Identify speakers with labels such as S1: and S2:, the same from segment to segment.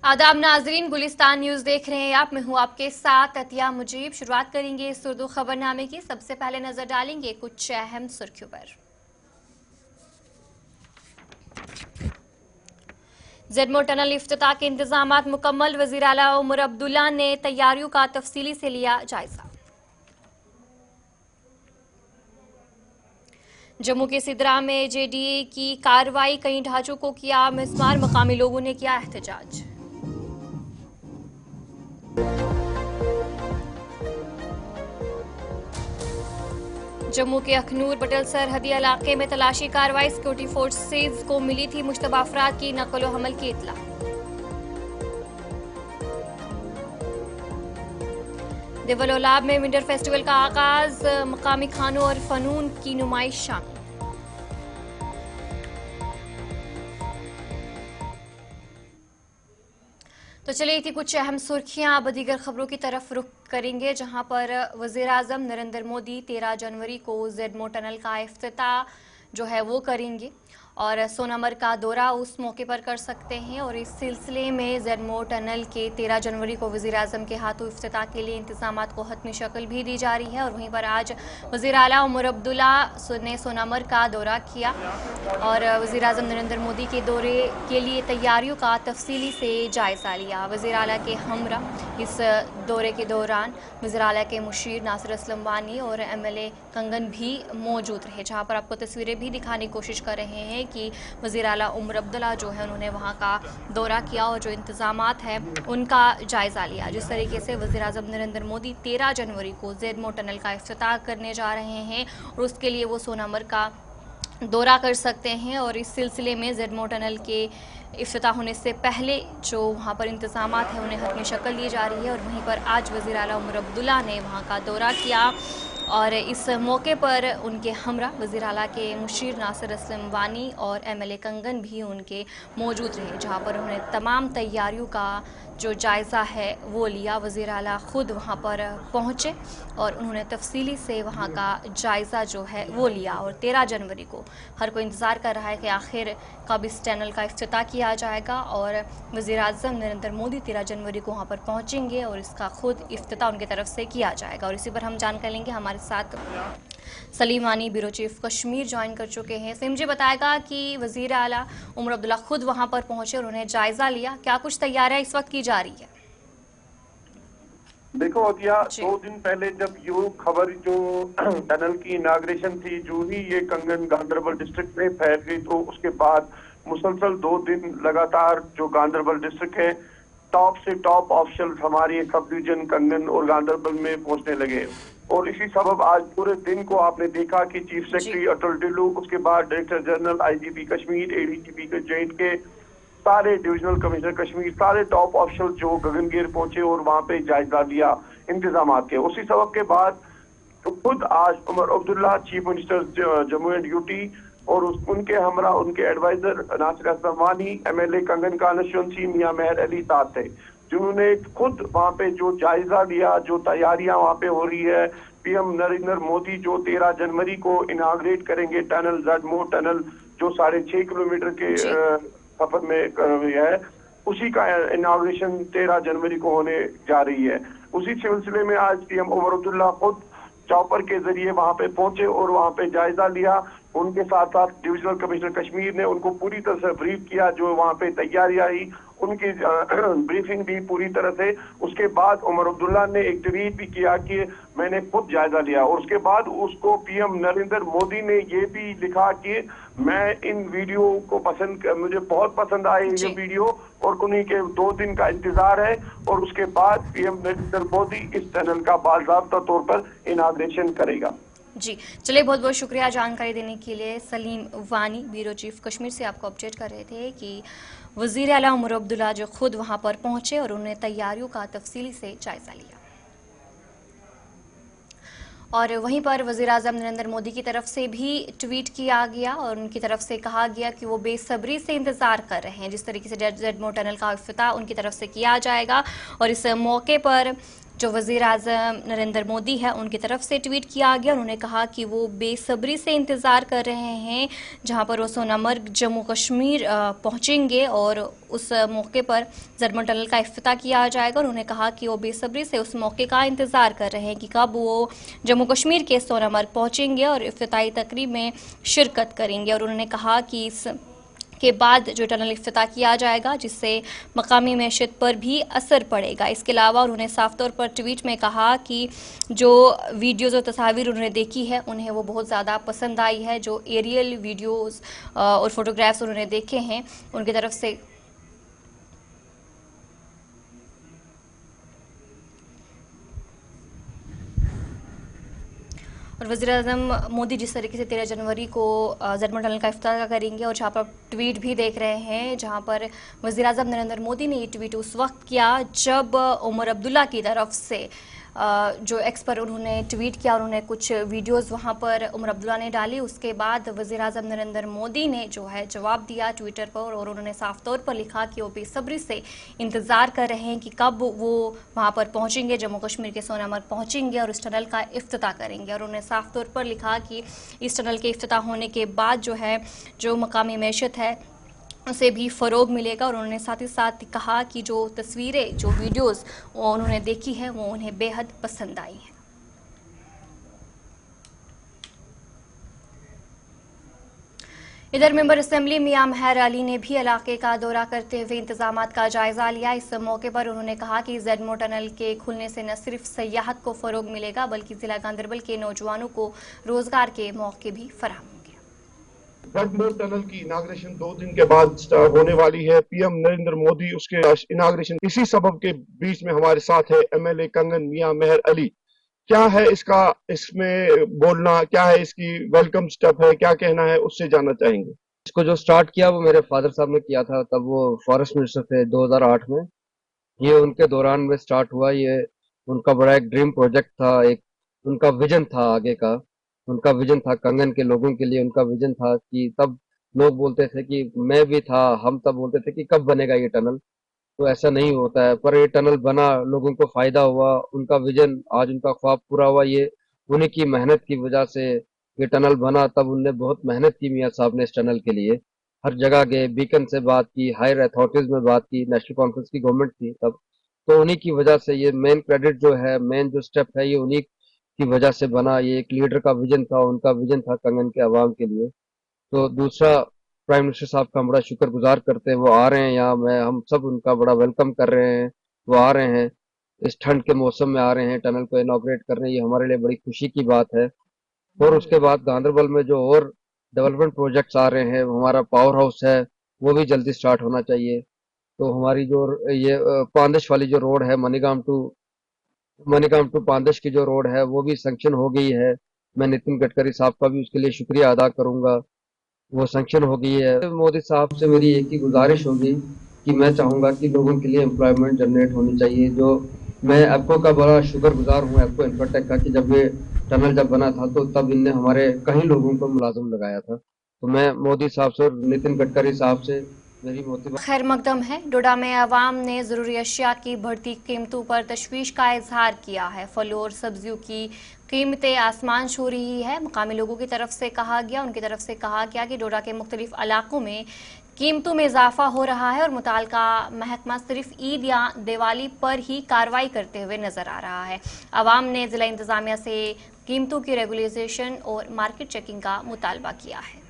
S1: आदाब नाजरीन, गुलिस्तान न्यूज देख रहे हैं आप। मैं हूं आपके साथ अतिया मुजीब। शुरुआत करेंगे इस उर्दू खबरनामे की। सबसे पहले नजर डालेंगे कुछ अहम सुर्खियों पर। ज़ेडमो टनल इफ्तिताह के इंतजामात मुकम्मल। वज़ीर आला उमर अब्दुल्ला ने तैयारियों का तफसीली से लिया जायजा। जम्मू के सिदरा में जेडीए की कार्रवाई, कई ढांचों को किया मिसमार। मकामी लोगों ने किया एहतजाज। जम्मू के अखनूर बटल सरहदी इलाके में तलाशी कार्रवाई, सिक्योरिटी फोर्सेज को मिली थी मुश्तबा अफराद की नकल व हमल की इत्तला। देवलोलाब में विंटर फेस्टिवल का आगाज, मकामी खानों और फनून की नुमाइश शामिल। तो चलिए थी कुछ अहम सुर्खियां। अब दीगर खबरों की तरफ रुख करेंगे, जहां पर वज़ीर आज़म नरेंद्र मोदी 13 जनवरी को ज़ेडमो टनल का इफ्तिताह जो है वो करेंगे और सोनामर्ग का दौरा उस मौके पर कर सकते हैं। और इस सिलसिले में ज़ेडमो टनल के 13 जनवरी को वज़ीर आज़म के हाथों इफ्तिताह के लिए इंतजामात को हतमी शक्ल भी दी जा रही है। और वहीं पर आज वज़ीर आला उमर अब्दुल्ला ने सोनामर्ग का दौरा किया और वज़ीर आज़म नरेंद्र मोदी के दौरे के लिए तैयारियों का तफसीली से जायज़ा लिया। वज़ीर आला के हमरा इस दौरे के दौरान वज़ीर आला के मुशीर नासिर असलम वानी और MLA कंगन भी मौजूद रहे, जहाँ पर आपको तस्वीरें भी दिखाने की कोशिश कर रहे हैं कि वज़ीर आला उमर अब्दुल्ला जो है उन्होंने वहाँ का दौरा किया और जो इंतज़ामात हैं उनका जायज़ा लिया। जिस तरीके से वज़ीर आज़म नरेंद्र मोदी 13 जनवरी को ज़ेडमो टनल का इफ्तिताह करने जा रहे हैं और उसके लिए वो सोनामर्ग का दौरा कर सकते हैं। और इस सिलसिले में ज़ेडमो टनल के इफ्तिताह होने से पहले जो वहाँ पर इंतज़ामात हैं उन्हें हतमी शक्ल दी जा रही है। और वहीं पर आज वज़ीर आला उमर अब्दुल्ला ने वहाँ का दौरा किया और इस मौके पर उनके हमरा वज़ीर आला के मुशीर नासिर असलम वानी और MLA कंगन भी उनके मौजूद रहे, जहाँ पर उन्होंने तमाम तैयारियों का जो जायज़ा है वो लिया। वज़ीर आला ख़ुद वहाँ पर पहुँचे और उन्होंने तफसीली से वहाँ का जायज़ा जो है वो लिया। और 13 जनवरी को हर कोई इंतज़ार कर रहा है कि आखिर कब इस टनल का इफ्तिताह किया जाएगा। और वज़ीर आज़म नरेंद्र मोदी 13 जनवरी को वहाँ पर पहुँचेंगे और इसका ख़ुद इफ्तिताह उनकी तरफ से किया जाएगा। और इसी पर हम जानकारी लेंगे, हमारे साथ सलीम वानी ब्यूरो चीफ कश्मीर ज्वाइन कर चुके हैं। सलीम जी बताएगा कि वज़ीर आला उमर अब्दुल्ला खुद वहां पर पहुंचे और उन्हें जायजा लिया, क्या कुछ तैयारियां इस वक्त की जा रही है?
S2: देखो अतिया, 2 दिन पहले जब ये खबर जो टनल की इनाग्रेशन थी, जो ही ये कंगन गांधरबल डिस्ट्रिक्ट में फैल गई, तो उसके बाद मुसलसल 2 दिन लगातार जो गांधरबल डिस्ट्रिक्ट है टॉप से टॉप ऑफिशियल हमारी सब डिवीजन कंगन और गांधरबल में पहुंचने लगे। और इसी सबब आज पूरे दिन को आपने देखा कि चीफ सेक्रेटरी अटल डिल्लू, उसके बाद director general IGP Kashmir, ADGP के जॉइंट के सारे डिविजनल कमिश्नर कश्मीर, सारे टॉप ऑफिशियल जो गगनगीर पहुंचे और वहां पे जायजा लिया इंतजाम के। उसी सबब के बाद तो खुद आज Omar Abdullah chief minister Jammu and UT और उनके हमरा उनके एडवाइजर नासिर असलम वानी, MLA कंगन का नशुंसी मियां मेहर अली साथ थे, जिन्होंने खुद वहां पे जो जायजा लिया, जो तैयारियां वहां पे हो रही है। PM नरेंद्र मोदी जो 13 जनवरी को इनाग्रेट करेंगे टनल, ज़ेडमो टनल जो 6.5 किलोमीटर के सफर में है, उसी का इनाग्रेशन 13 जनवरी को होने जा रही है। उसी सिलसिले में आज PM उमर अब्दुल्ला खुद चॉपर के जरिए वहां पे पहुंचे और वहां पे जायजा लिया। उनके साथ साथ डिविजनल कमिश्नर कश्मीर ने उनको पूरी तरह से ब्रीफ किया, जो वहां पे तैयारियां आई उनकी ब्रीफिंग दी पूरी तरह से। उसके बाद उमर अब्दुल्ला ने एक ट्वीट भी किया कि मैंने खुद जायजा लिया। और उसके बाद उसको PM नरेंद्र मोदी ने ये भी लिखा कि मैं इन वीडियो को मुझे बहुत पसंद आए ये वीडियो और उन्हीं के 2 दिन का इंतजार है। और उसके बाद PM नरेंद्र मोदी इस टनल का बाज़ाब्ता तौर पर इनाग्रेशन करेगा।
S1: जी चलिए, बहुत बहुत शुक्रिया जानकारी देने के लिए। सलीम वानी ब्यूरो चीफ कश्मीर से आपको अपडेट कर रहे थे कि वज़ीर आला उमर अब्दुल्ला जो खुद वहां पर पहुंचे और उन्होंने तैयारियों का तफसीली से जायजा लिया। और वहीं पर वज़ीर आज़म नरेंद्र मोदी की तरफ से भी ट्वीट किया गया और उनकी तरफ से कहा गया कि वो बेसब्री से इंतज़ार कर रहे हैं जिस तरीके से ज़ेडमो टनल का इफ्तिताह उनकी तरफ से किया जाएगा। और इस मौके पर जो वज़ीर आज़म नरेंद्र मोदी है उनकी तरफ से ट्वीट किया गया। उन्होंने कहा कि वो बेसब्री से इंतज़ार कर रहे हैं जहां पर वो सोनामर्ग जम्मू कश्मीर पहुंचेंगे और उस मौके पर ज़रमल टनल का इफ्तिताह किया जाएगा। उन्होंने कहा कि वो बेसब्री से उस मौके का इंतज़ार कर रहे हैं कि कब वो जम्मू कश्मीर के सोनामर्ग पहुंचेंगे और इफ्तिताही तकरीब में शिरकत करेंगे। और उन्होंने कहा कि इस के बाद जो टनल इफ्तिताह किया जाएगा जिससे मकामी मैशत पर भी असर पड़ेगा। इसके अलावा उन्होंने साफ तौर पर ट्वीट में कहा कि जो वीडियोज़ और तस्वीर उन्होंने देखी है उन्हें वो बहुत ज़्यादा पसंद आई है। जो एरियल वीडियोज़ और फोटोग्राफ्स उन्होंने देखे हैं उनकी तरफ से और वज़ीर-ए-आज़म मोदी जिस तरीके से 13 जनवरी को ज़रमल टनल का इफ्तिताह करेंगे और जहाँ पर ट्वीट भी देख रहे हैं जहाँ पर वज़ीर-ए-आज़म नरेंद्र मोदी ने ये ट्वीट उस वक्त किया जब उमर अब्दुल्ला की तरफ से जो एक्स पर उन्होंने ट्वीट किया। उन्होंने कुछ वीडियोस वहाँ पर उमर अब्दुल्ला ने डाली। उसके बाद वज़ीर-ए-आज़म नरेंद्र मोदी ने जो है जवाब दिया ट्विटर पर और उन्होंने साफ तौर पर लिखा कि वो बेसब्री से इंतज़ार कर रहे हैं कि कब वो वहाँ पर पहुँचेंगे, जम्मू कश्मीर के सोनामर्ग पहुँचेंगे और इस टनल का इफ्तिताह करेंगे। और उन्होंने साफ तौर पर लिखा कि इस टनल के इफ्तिताह होने के बाद जो है जो मकामी मैशत है उसे भी फ़रोग मिलेगा। और उन्होंने साथ ही साथ कहा कि जो तस्वीरें जो वीडियोस उन्होंने देखी हैं वो उन्हें बेहद पसंद आई हैं। इधर मेंबर असेंबली मियां मेहर अली ने भी इलाके का दौरा करते हुए इंतजामात का जायजा लिया। इस मौके पर उन्होंने कहा कि ज़ेडमो टनल के खुलने से न सिर्फ सयाहत को फ़रोग मिलेगा बल्कि ज़िला गांदरबल के नौजवानों को रोजगार के मौके भी फराहम होंगे।
S3: ज़ेडमो टनल की इनाग्रेशन 2 दिन के बाद होने वाली है। पीएम नरेंद्र मोदी उसके इनाग्रेशन इसी सबब के बीच में हमारे साथ है एमएलए कंगन मियां मेहर अली। क्या है इसमें बोलना, क्या है इसकी वेलकम स्टेप है, क्या कहना है, उससे जानना चाहेंगे।
S4: इसको जो स्टार्ट किया वो मेरे फादर साहब ने किया था, तब वो फॉरेस्ट मिनिस्टर थे 2008 में। ये उनके दौरान में स्टार्ट हुआ। ये उनका बड़ा एक ड्रीम प्रोजेक्ट था, एक उनका विजन था आगे का। उनका विजन था कंगन के लोगों के लिए। उनका विजन था कि तब लोग बोलते थे कि मैं भी था, हम तब बोलते थे कि कब बनेगा ये टनल। तो ऐसा नहीं होता है, पर ये टनल बना, लोगों को फायदा हुआ। उनका विजन आज उनका ख्वाब पूरा हुआ। ये उन्हीं की मेहनत की वजह से ये टनल बना। तब उनने बहुत मेहनत की मियाँ साहब ने इस टनल के लिए। हर जगह गए, बीकन से बात की, हायर अथॉरिटीज में बात की, नेशनल कॉन्फ्रेंस की गवर्नमेंट थी तब। तो उन्हीं की वजह से ये मेन क्रेडिट जो है, मेन जो स्टेप है, ये उन्हीं की वजह से बना। ये एक लीडर का विजन था, उनका विजन था कंगन के अवाम के लिए। तो दूसरा, प्राइम मिनिस्टर साहब का हम बड़ा शुक्रगुजार करते हैं। वो आ रहे हैं यहाँ, हम सब उनका बड़ा वेलकम कर रहे हैं। वो आ रहे हैं, इस ठंड के मौसम में आ रहे हैं, टनल को इनॉग्रेट कर रहे हैं। ये हमारे लिए बड़ी खुशी की बात है। और उसके बाद गांदरबल में जो और डेवलपमेंट प्रोजेक्ट्स आ रहे हैं, हमारा पावर हाउस है, वो भी जल्दी स्टार्ट होना चाहिए। तो हमारी जो ये पांदश वाली जो रोड है, मनीगाम टू पांदश की जो रोड है, वो भी सैंक्शन हो गई है। मैं नितिन गडकरी साहब का भी उसके लिए शुक्रिया अदा करूंगा। वो सैंक्शन हो गई है। मोदी साहब से मेरी एक ही गुजारिश होगी कि मैं चाहूंगा कि लोगों के लिए एम्प्लॉयमेंट जनरेट होनी चाहिए। जो मैं एप्को का बड़ा शुक्रगुजार हूँ, एप्को इंफ्राटेक का, कि जब ये टनल जब बना था तो तब इनने हमारे कई लोगों को मुलाजिम लगाया था। तो मैं मोदी साहब से और नितिन गडकरी साहब से मेरी मोती
S1: खैर मकदम है। डोडा में आवाम ने ज़रूरी अशिया की बढ़ती कीमतों पर तशवीश का इजहार किया है। फलों और सब्जियों की कीमतें आसमान छू रही है। मकामी लोगों की तरफ से कहा गया कि डोडा के मुख्तलिफ इलाकों में कीमतों में इजाफा हो रहा है और मुताल्लिका महकमा सिर्फ ईद या दिवाली पर ही कार्रवाई करते हुए नजर आ रहा है। आवाम ने जिला इंतजामिया से कीमतों की रेगुलेशन और मार्केट चेकिंग का मुतालबा किया है।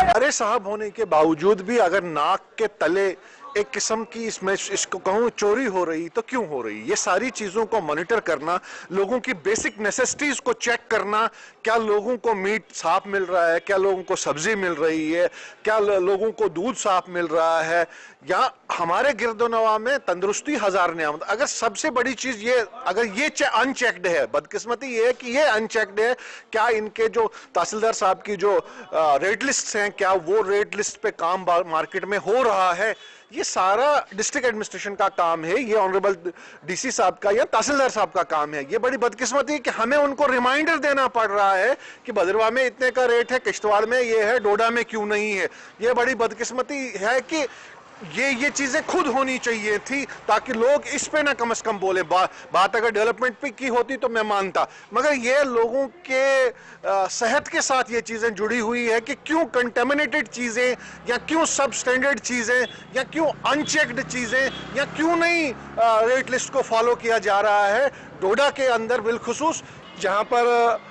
S5: अरे साहब होने के बावजूद भी अगर नाक के तले एक किस्म की इसमें इसको कहूँ चोरी हो रही तो क्यों हो रही। ये सारी चीज़ों को मॉनिटर करना, लोगों की बेसिक नेसेसिटीज़ को चेक करना, क्या लोगों को मीट साफ मिल रहा है, क्या लोगों को सब्जी मिल रही है, क्या लोगों को दूध साफ मिल रहा है, या हमारे गिरदोनवा में तंदुरुस्ती हजार नियामत। अगर सबसे बड़ी चीज़ ये, अगर ये अनचेक्ड है, बदकिस्मती ये है कि ये अनचेक्ड है, क्या इनके जो तहसीलदार साहब की जो रेट लिस्ट हैं, क्या वो रेट लिस्ट पे काम मार्केट में हो रहा है, ये सारा डिस्ट्रिक्ट एडमिनिस्ट्रेशन का काम है, ये ऑनरेबल डीसी साहब का या तहसीलदार साहब का काम है। ये बड़ी बदकिस्मती है कि हमें उनको रिमाइंडर देना पड़ रहा है कि भद्रवाह में इतने का रेट है, किश्तवाड़ में ये है, डोडा में क्यों नहीं है। ये बड़ी बदकिस्मती है कि ये चीजें खुद होनी चाहिए थी ताकि लोग इस पे ना कम से कम बोले। बात अगर डेवलपमेंट पे की होती तो मैं मानता, मगर ये लोगों के सेहत के साथ ये चीजें जुड़ी हुई है कि क्यों कंटेमिनेटेड चीजें या क्यों सब स्टैंडर्ड चीजें या क्यों अनचेक्ड चीजें या क्यों नहीं रेट लिस्ट को फॉलो किया जा रहा है। डोडा के अंदर बिलखुसूस
S6: जहाँ पर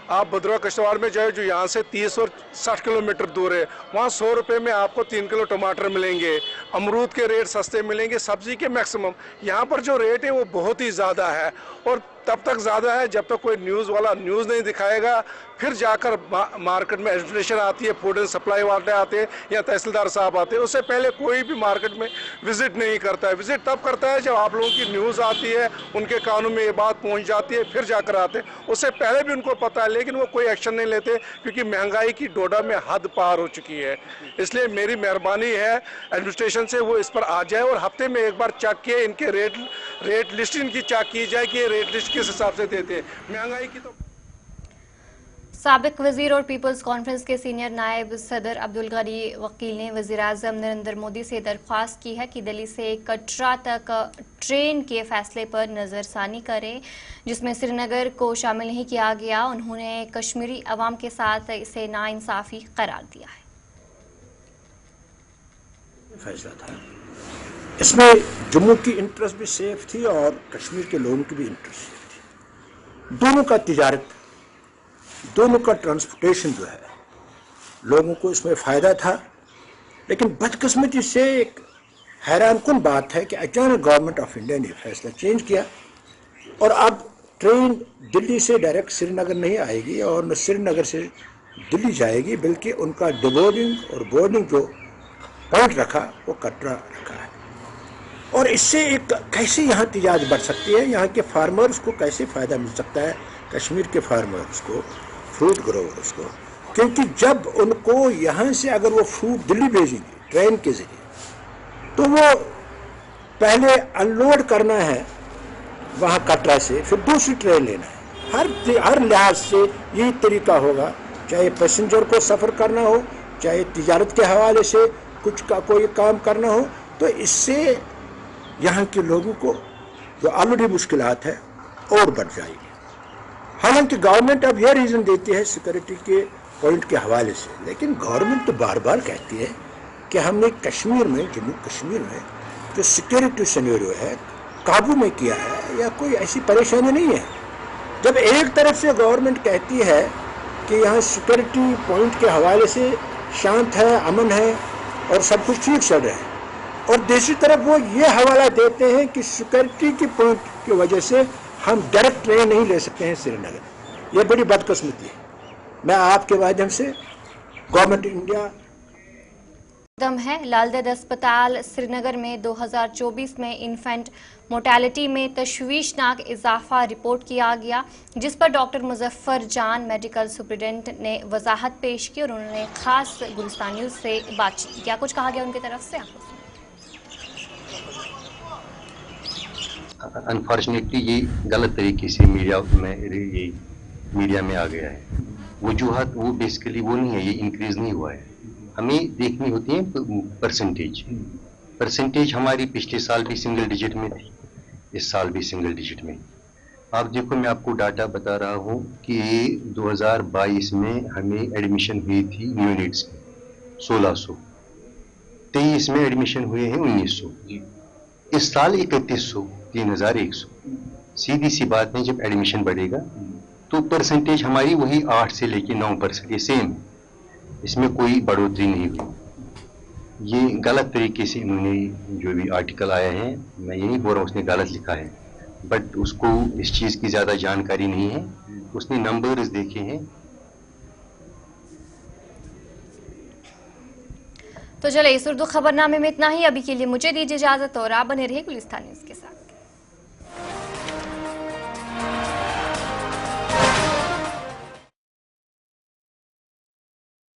S6: आप भद्रवाह किश्तवाड़ में जाए, जो यहाँ से 30 और 60 किलोमीटर दूर है, वहाँ 100 रुपये में आपको 3 किलो टमाटर मिलेंगे, अमरूद के रेट सस्ते मिलेंगे, सब्जी के मैक्सिमम। यहाँ पर जो रेट है वो बहुत ही ज़्यादा है, और तब तक ज़्यादा है जब तक कोई न्यूज़ वाला न्यूज़ नहीं दिखाएगा। फिर जाकर मार्केट में एडमिनिस्ट्रेशन आती है, फूड एंड सप्लाई वाले आते हैं या तहसीलदार साहब आते हैं, उससे पहले कोई भी मार्केट में विजिट नहीं करता है। विजिट तब करता है जब आप लोगों की न्यूज़ आती है, उनके कानों में ये बात पहुंच जाती है, फिर जाकर आते हैं। उससे पहले भी उनको पता है, लेकिन वो कोई एक्शन नहीं लेते क्योंकि महंगाई की डोडा में हद पार हो चुकी है। इसलिए मेरी मेहरबानी है एडमिनिस्ट्रेशन से, वो इस पर आ जाए और हफ्ते में एक बार चेक किए, इनके रेट लिस्ट इनकी चेक की जाए कि ये रेट लिस्ट किस हिसाब से देते हैं। महंगाई की तो
S1: साबिक वजीर और पीपल्स कॉन्फ्रेंस के सीनियर नायब सदर अब्दुल गनी वकील ने वज़ीर-ए-आज़म नरेंद्र मोदी से दरख्वास्त की है कि दिल्ली से कटरा तक ट्रेन के फैसले पर नज़रसानी करें जिसमें श्रीनगर को शामिल नहीं किया गया। उन्होंने कश्मीरी अवाम के साथ इसे नाइंसाफ़ी करार दिया है।
S7: फैसला था, इसमें जम्मू की इंटरेस्ट भी सेफ थी और कश्मीर के लोगों की भी इंटरेस्ट सेफ थी। दोनों का तिजारत, दोनों का ट्रांसपोर्टेशन जो है, लोगों को इसमें फ़ायदा था। लेकिन बदकिस्मती से एक हैरानकुन बात है कि अचानक गवर्नमेंट ऑफ इंडिया ने फैसला चेंज किया और अब ट्रेन दिल्ली से डायरेक्ट श्रीनगर नहीं आएगी और न श्रीनगर से दिल्ली जाएगी, बल्कि उनका डिबोर्डिंग और बोर्डिंग जो पॉइंट रखा वो कटरा रखा है। और इससे एक कैसे यहाँ तिजारत बढ़ सकती है, यहाँ के फार्मर्स को कैसे फ़ायदा मिल सकता है, कश्मीर के फार्मर्स को, फ्रूट ग्रोवर्स को। क्योंकि जब उनको यहाँ से अगर वो फ्रूट दिल्ली भेजेंगे ट्रेन के जरिए, तो वो पहले अनलोड करना है वहाँ कटरा से, फिर दूसरी ट्रेन लेना है। हर लिहाज से यही तरीका होगा, चाहे पैसेंजर को सफ़र करना हो, चाहे तिजारत के हवाले से कोई काम करना हो। तो इससे यहाँ के लोगों को जो ऑलरेडी मुश्किलात है और बढ़ जाएगी। हालांकि गवर्नमेंट अब यह रीज़न देती है सिक्योरिटी के पॉइंट के हवाले से, लेकिन गवर्नमेंट तो बार बार कहती है कि हमने कश्मीर में, जम्मू कश्मीर में जो सिक्योरिटी सिनेरियो है काबू में किया है, या कोई ऐसी परेशानी नहीं है। जब एक तरफ से गवर्नमेंट कहती है कि यहाँ सिक्योरिटी पॉइंट के हवाले से शांत है, अमन है और सब कुछ ठीक चल रहा है, और दूसरी तरफ वो ये हवाला देते हैं कि सिक्योरिटी की पॉइंट की वजह से हम डायरेक्ट ट्रेन नहीं ले सकते हैं श्रीनगर। ये बड़ी बदकिस्मती है। मैं आपके माध्यम से गवर्नमेंट इंडिया
S1: दम है। लालदेद अस्पताल श्रीनगर में 2024 में इन्फेंट मोर्टेलिटी में तशवीशनाक इजाफा रिपोर्ट किया गया, जिस पर डॉक्टर मुजफ्फर जान मेडिकल सुप्रिटेंडेंट ने वजाहत पेश की और उन्होंने खास गुलिस्तान न्यूज़ से बातचीत किया। कुछ कहा गया उनकी तरफ से, आपको
S8: अनफॉर्चुनेटली ये गलत तरीके से मीडिया में आ गया है। वजूहत वो बेसिकली वो नहीं है, ये इंक्रीज नहीं हुआ है। हमें देखनी होती है परसेंटेज हमारी पिछले साल भी सिंगल डिजिट में थी, इस साल भी सिंगल डिजिट में। आप देखो, मैं आपको डाटा बता रहा हूँ कि 2022 में हमें एडमिशन हुई थी यूनिट्स की 1600, 23 में एडमिशन हुए हैं 1900, इस साल 3100, 3100। सीधी सी बात है, जब एडमिशन बढ़ेगा तो परसेंटेज हमारी वही 8 से लेके 9%, ये सेम, इसमें कोई बढ़ोतरी नहीं हुई। ये गलत तरीके से इन्होंने जो भी आर्टिकल आया है, मैं ये नहीं बोल रहा हूँ उसने गलत लिखा है, बट उसको इस चीज़ की ज़्यादा जानकारी नहीं है, उसने नंबर्स देखे हैं।
S1: तो चले इस उर्दू खबरनामे में इतना ही। अभी के लिए मुझे दीजिए इजाजत और आप बने रहिए गुलिस्तान न्यूज़।